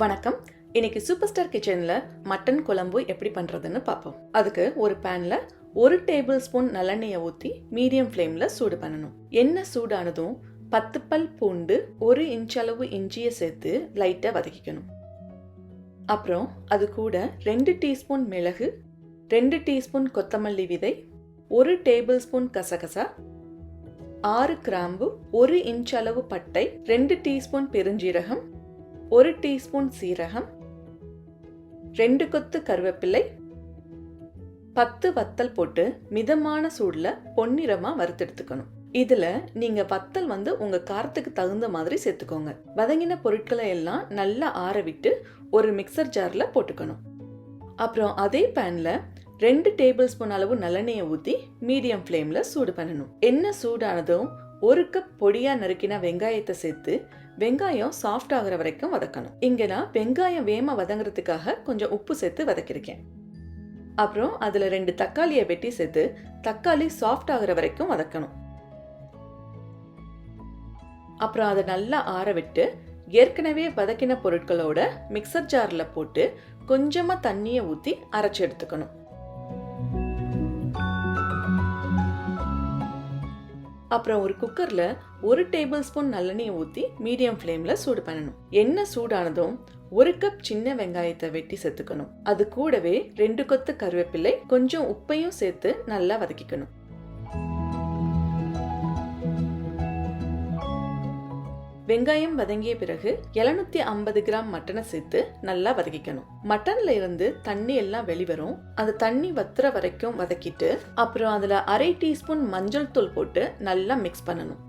வணக்கம். இன்னைக்கு super star கிச்சன்ல மட்டன் குழம்பு எப்படி பண்றதுன்னு பார்ப்போம். அதுக்கு ஒரு பேன்ல 1 டேபிள் ஸ்பூன் நல்லெண்ணெயை ஊற்றி மீடியம் ஃப்ளேம்ல சூடு பண்ணணும். எண்ணெய் சூடானதும் 10 பல் பூண்டு, 1 இன்ச் அளவு இஞ்சியை சேர்த்து லைட்டா வதக்கிக்கணும். அப்புறம் அது கூட 2 டீஸ்பூன் மிளகு, 2 டீஸ்பூன் கொத்தமல்லி விதை, 1 டேபிள் ஸ்பூன் கசகசா, 6 கிராம்பு, 1 இன்ச் அளவு பட்டை, 2 டீஸ்பூன் பெருஞ்சீரகம், 1 டீஸ்பூன் சீரகம், 2 கொத்து கருவேப்பிலை, 10 வத்தல் போட்டு மிதமான சூடுல பொன்னிறமா வறுத்தெடுத்துக்கணும். இதுல நீங்க வத்தல் உங்க காரத்துக்கு தகுந்த மாதிரி சேர்த்துக்கோங்க. வதங்கின பொருட்களை எல்லாம் நல்லா ஆற விட்டு ஒரு மிக்சர் ஜார்ல போட்டுக்கணும். அப்புறம் அதே பேன்ல 2 டேபிள் ஸ்பூன் அளவு நல்லெண்ணெயை ஊற்றி மீடியம் ஃப்ளேம்ல சூடு பண்ணணும். எண்ணெய் சூடானதும் 1 கப் பொடியா நறுக்கின வெங்காயத்தை சேர்த்து வெங்காயம் சாஃப்ட் ஆகிற வரைக்கும் வதக்கணும். இங்க நான் வெங்காயம் வேகமா வதங்குறதுக்காக கொஞ்சம் உப்பு சேர்த்து வதக்கிருக்கேன். அப்புறம் அதுல 2 தக்காளியை வெட்டி சேர்த்து தக்காளி சாஃப்ட் ஆகிற வரைக்கும் வதக்கணும். அப்புறம் அதை நல்லா ஆற விட்டு ஏற்கனவே வதக்கின பொருட்களோட மிக்சர் ஜார்ல போட்டு கொஞ்சமா தண்ணியை ஊற்றி அரைச்சி எடுத்துக்கணும். அப்புறம் ஒரு குக்கர்ல 1 டேபிள் ஸ்பூன் நல்லெண்ணெயை ஊற்றி மீடியம் ஃப்ளேம்ல சூடு பண்ணணும். எண்ணெய் சூடானதும் 1 கப் சின்ன வெங்காயத்தை வெட்டி சேர்த்துக்கணும். அது கூடவே 2 கொத்து கருவேப்பிலை, கொஞ்சம் உப்பையும் சேர்த்து நல்லா வதக்கிக்கணும். வெங்காயம் வதங்கிய பிறகு 750 கிராம் மட்டனை சேர்த்து நல்லா வதக்கிக்கணும். மட்டன்ல இருந்து தண்ணி எல்லாம் வெளிவரும். அந்த தண்ணி வத்துற வரைக்கும் வதக்கிட்டு அப்புறம் அதுல 1/2 டீஸ்பூன் மஞ்சள் தூள் போட்டு நல்லா மிக்ஸ் பண்ணணும்.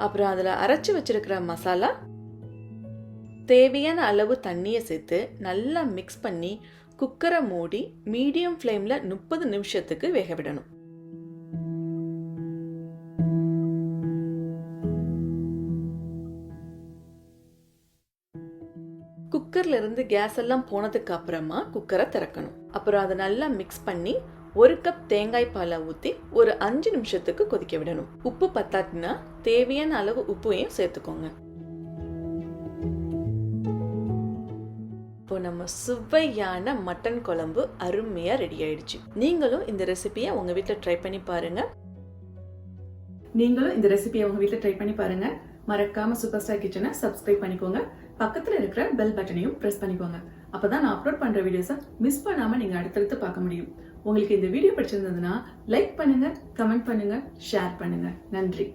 அப்புறம் அதுல அரைச்சு வச்சிருக்கிற மசாலா, தேவையான அளவு தண்ணியை சேர்த்து நல்லா மிக்ஸ் பண்ணி குக்கரை மூடி மீடியம் ஃப்ளேம்ல 30 நிமிஷத்துக்கு வேக விடணும். குக்கர்ல இருந்து கேஸ் எல்லாம் போனதுக்கு அப்புறமா குக்கரை திறக்கணும். அப்புறம் அதை நல்லா மிக்ஸ் பண்ணி 1 கப் தேங்காய் பாலை ஊற்றி ஒரு 5 நிமிஷத்துக்கு கொதிக்க விடணும். உப்பு பத்தாட்டினா தேவையான அளவு உப்பையும் சேர்த்துக்கோங்க. இப்போ நம்ம சுவையான மட்டன் குழம்பு அருமையா ரெடி ஆயிடுச்சு. நீங்களும் இந்த ரெசிபியை உங்க வீட்டில் ட்ரை பண்ணி பாருங்க. மறக்காம சூப்பர் ஸ்டார் கிச்சனை சப்ஸ்கிரைப் பண்ணிக்கோங்க. பக்கத்துல இருக்கிற பெல் பட்டனையும் பிரஸ் பண்ணிக்கோங்க. அப்பதான் நான் அப்லோட் பண்ற வீடியோஸை மிஸ் பண்ணாம நீங்க அடுத்தடுத்து பார்க்க முடியும். உங்களுக்கு இந்த வீடியோ பிடிச்சிருந்ததுன்னா லைக் பண்ணுங்க, கமெண்ட் பண்ணுங்க, ஷேர் பண்ணுங்க. நன்றி.